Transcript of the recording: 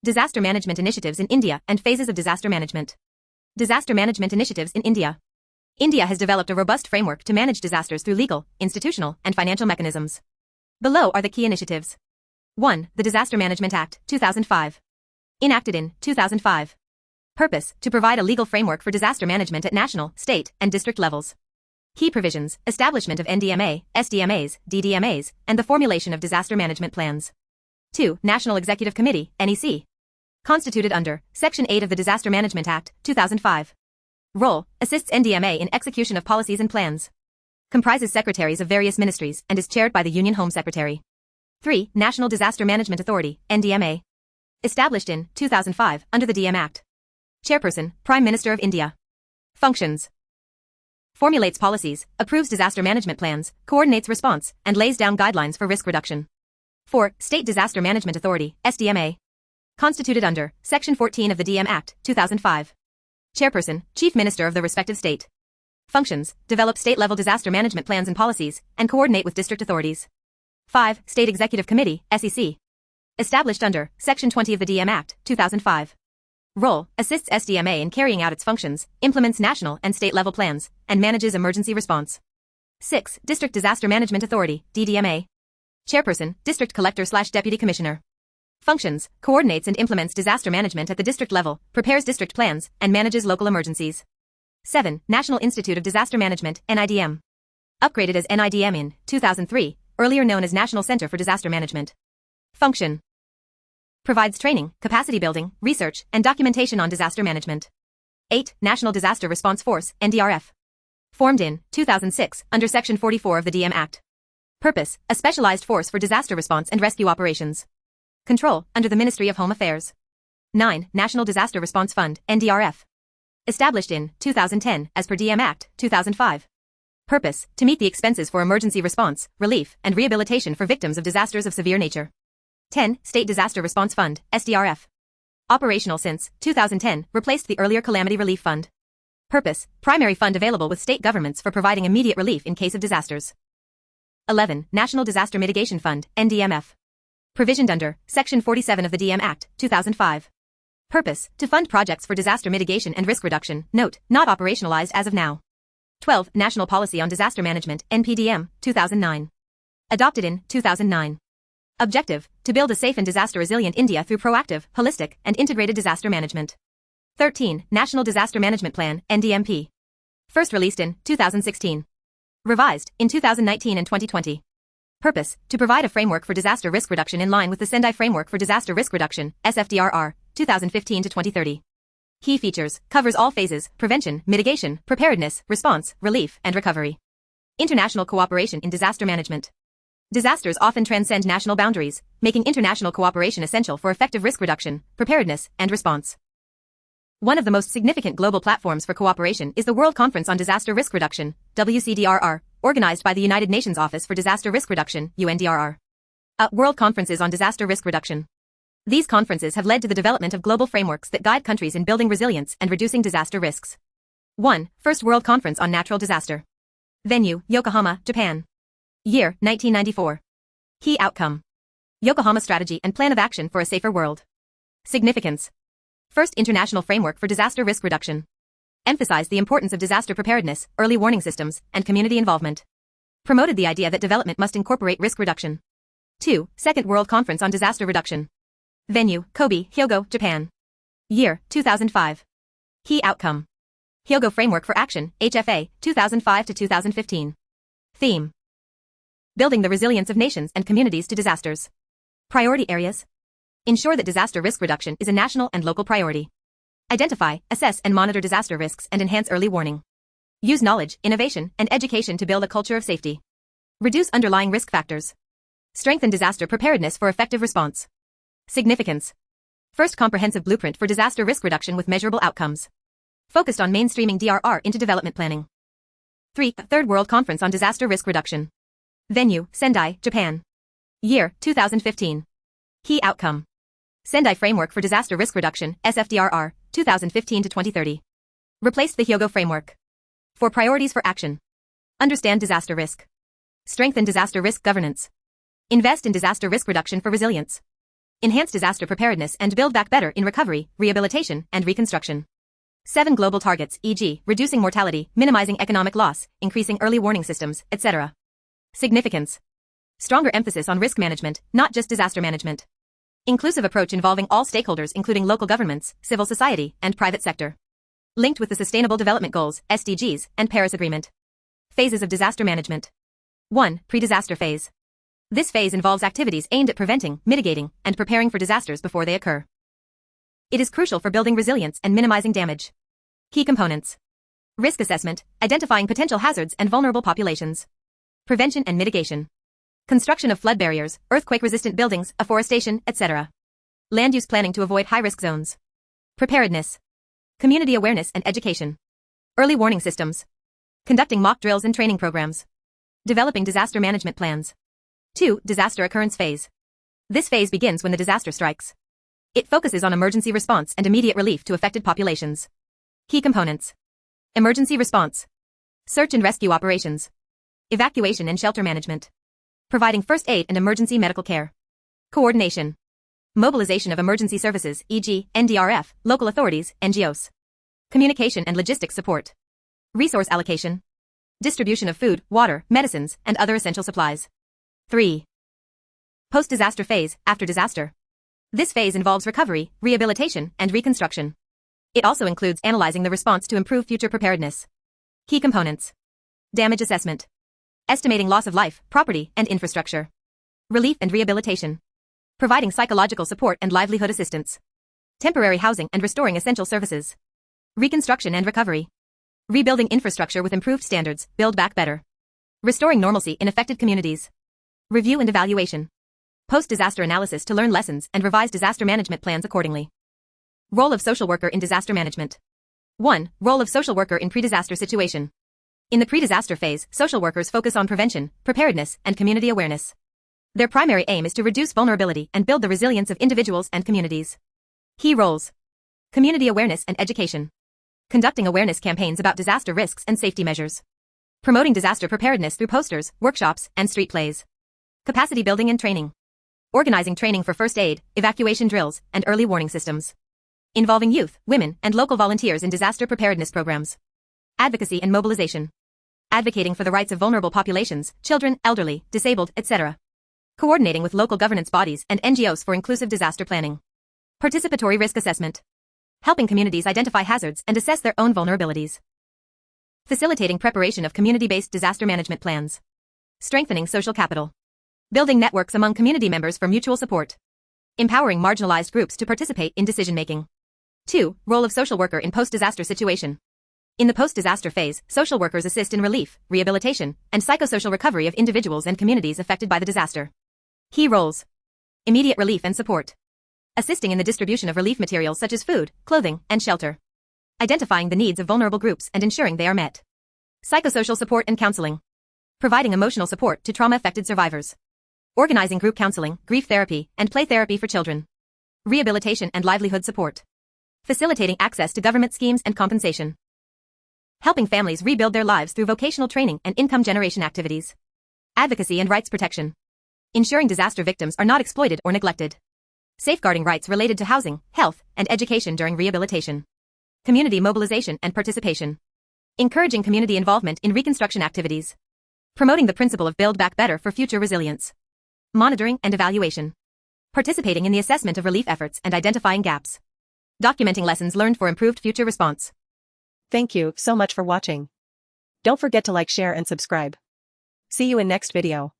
Disaster management initiatives in India and phases of disaster management. Disaster management initiatives in India. India has developed a robust framework to manage disasters through legal, institutional, and financial mechanisms. Below are the key initiatives. 1. The Disaster Management Act, 2005. Enacted in 2005. Purpose: to provide a legal framework for disaster management at national, state, and district levels. Key provisions: establishment of NDMA, SDMAs, DDMAs, and the formulation of disaster management plans. 2. National Executive Committee, NEC. Constituted under Section 8 of the Disaster Management Act, 2005. Role: assists NDMA in execution of policies and plans. Comprises secretaries of various ministries and is chaired by the Union Home Secretary. 3. National Disaster Management Authority, NDMA. Established in 2005 under the DM Act. Chairperson: Prime Minister of India. Functions: formulates policies, approves disaster management plans, coordinates response, and lays down guidelines for risk reduction. 4. State Disaster Management Authority, SDMA. Constituted under Section 14 of the DM Act, 2005. Chairperson: Chief Minister of the respective state. Functions: develop state-level disaster management plans and policies, and coordinate with district authorities. 5. State Executive Committee, SEC. Established under Section 20 of the DM Act, 2005. Role: assists SDMA in carrying out its functions, implements national and state-level plans, and manages emergency response. 6. District Disaster Management Authority, DDMA. Chairperson: District Collector/Deputy Commissioner. Functions: coordinates and implements disaster management at the district level, prepares district plans, and manages local emergencies. 7. National Institute of Disaster Management, NIDM. Upgraded as NIDM in 2003, earlier known as National Center for Disaster Management. Function: provides training, capacity building, research, and documentation on disaster management. 8. National Disaster Response Force, NDRF. Formed in 2006 under Section 44 of the DM Act. Purpose: a specialized force for disaster response and rescue operations. Control: under the Ministry of Home Affairs. 9. National Disaster Response Fund, NDRF. Established in 2010 as per DM Act, 2005. Purpose: to meet the expenses for emergency response, relief, and rehabilitation for victims of disasters of severe nature. 10. State Disaster Response Fund, SDRF. Operational since 2010, replaced the earlier Calamity Relief Fund. Purpose: primary fund available with state governments for providing immediate relief in case of disasters. 11. National Disaster Mitigation Fund, NDMF. Provisioned under Section 47 of the DM Act, 2005. Purpose: to fund projects for disaster mitigation and risk reduction, note, not operationalized as of now. 12. National Policy on Disaster Management, NPDM, 2009. Adopted in 2009. Objective: to build a safe and disaster-resilient India through proactive, holistic, and integrated disaster management. 13. National Disaster Management Plan, NDMP. First released in 2016. Revised in 2019 and 2020. Purpose: to provide a framework for disaster risk reduction in line with the Sendai Framework for Disaster Risk Reduction, SFDRR, 2015 to 2030. Key features: covers all phases: prevention, mitigation, preparedness, response, relief, and recovery. International cooperation in disaster management. Disasters often transcend national boundaries, making international cooperation essential for effective risk reduction, preparedness, and response. One of the most significant global platforms for cooperation is the World Conference on Disaster Risk Reduction, WCDRR, organized by the United Nations Office for Disaster Risk Reduction, UNDRR. World Conferences on Disaster Risk Reduction. These conferences have led to the development of global frameworks that guide countries in building resilience and reducing disaster risks. 1. First World Conference on Natural Disaster. Venue: Yokohama, Japan. Year: 1994. Key outcome: Yokohama Strategy and Plan of Action for a Safer World. Significance: First International Framework for Disaster Risk Reduction. Emphasized the importance of disaster preparedness, early warning systems, and community involvement. Promoted the idea that development must incorporate risk reduction. 2. Second World Conference on Disaster Reduction. Venue: Kobe, Hyogo, Japan. Year: 2005. Key outcome: Hyogo Framework for Action, HFA, 2005 to 2015. Theme: building the resilience of nations and communities to disasters. Priority areas: ensure that disaster risk reduction is a national and local priority. Identify, assess, and monitor disaster risks and enhance early warning. Use knowledge, innovation, and education to build a culture of safety. Reduce underlying risk factors. Strengthen disaster preparedness for effective response. Significance: first comprehensive blueprint for disaster risk reduction with measurable outcomes. Focused on mainstreaming DRR into development planning. 3. Third World Conference on Disaster Risk Reduction. Venue: Sendai, Japan. Year: 2015. Key outcome: Sendai Framework for Disaster Risk Reduction, SFDRR, 2015 to 2030. Replaced the Hyogo Framework. 4 priorities for action: understand disaster risk. Strengthen disaster risk governance. Invest in disaster risk reduction for resilience. Enhance disaster preparedness and build back better in recovery, rehabilitation, and reconstruction. 7 global targets, e.g., reducing mortality, minimizing economic loss, increasing early warning systems, etc. Significance. Stronger emphasis on risk management, not just disaster management. Inclusive approach involving all stakeholders including local governments, civil society, and private sector. Linked with the Sustainable Development Goals, SDGs, and Paris Agreement. Phases of disaster management. 1. Pre-disaster phase. This phase involves activities aimed at preventing, mitigating, and preparing for disasters before they occur. It is crucial for building resilience and minimizing damage. Key components. Risk assessment, identifying potential hazards and vulnerable populations. Prevention and mitigation. Construction of flood barriers, earthquake-resistant buildings, afforestation, etc. Land use planning to avoid high-risk zones. Preparedness. Community awareness and education. Early warning systems. Conducting mock drills and training programs. Developing disaster management plans. 2. Disaster occurrence phase. This phase begins when the disaster strikes. It focuses on emergency response and immediate relief to affected populations. Key components. Emergency response. Search and rescue operations. Evacuation and shelter management. Providing first aid and emergency medical care. Coordination. Mobilization of emergency services, e.g., NDRF, local authorities, NGOs. Communication and logistics support. Resource allocation. Distribution of food, water, medicines, and other essential supplies. 3. Post-disaster phase, after disaster. This phase involves recovery, rehabilitation, and reconstruction. It also includes analyzing the response to improve future preparedness. Key components. Damage assessment. Estimating loss of life, property, and infrastructure. Relief and rehabilitation. Providing psychological support and livelihood assistance. Temporary housing and restoring essential services. Reconstruction and recovery. Rebuilding infrastructure with improved standards, build back better. Restoring normalcy in affected communities. Review and evaluation. Post-disaster analysis to learn lessons and revise disaster management plans accordingly. Role of social worker in disaster management. 1. Role of social worker in pre-disaster situation. In the pre-disaster phase, social workers focus on prevention, preparedness, and community awareness. Their primary aim is to reduce vulnerability and build the resilience of individuals and communities. Key roles. Community awareness and education. Conducting awareness campaigns about disaster risks and safety measures. Promoting disaster preparedness through posters, workshops, and street plays. Capacity building and training. Organizing training for first aid, evacuation drills, and early warning systems. Involving youth, women, and local volunteers in disaster preparedness programs. Advocacy and mobilization. Advocating for the rights of vulnerable populations, children, elderly, disabled, etc. Coordinating with local governance bodies and NGOs for inclusive disaster planning. Participatory risk assessment. Helping communities identify hazards and assess their own vulnerabilities. Facilitating preparation of community-based disaster management plans. Strengthening social capital. Building networks among community members for mutual support. Empowering marginalized groups to participate in decision-making. 2. Role of social worker in post-disaster situation. In the post-disaster phase, social workers assist in relief, rehabilitation, and psychosocial recovery of individuals and communities affected by the disaster. Key roles. Immediate relief and support. Assisting in the distribution of relief materials such as food, clothing, and shelter. Identifying the needs of vulnerable groups and ensuring they are met. Psychosocial support and counseling. Providing emotional support to trauma-affected survivors. Organizing group counseling, grief therapy, and play therapy for children. Rehabilitation and livelihood support. Facilitating access to government schemes and compensation. Helping families rebuild their lives through vocational training and income generation activities. Advocacy and rights protection. Ensuring disaster victims are not exploited or neglected. Safeguarding rights related to housing, health, and education during rehabilitation. Community mobilization and participation. Encouraging community involvement in reconstruction activities. Promoting the principle of build back better for future resilience. Monitoring and evaluation. Participating in the assessment of relief efforts and identifying gaps. Documenting lessons learned for improved future response. Thank you so much for watching. Don't forget to like, share, and subscribe. See you in next video.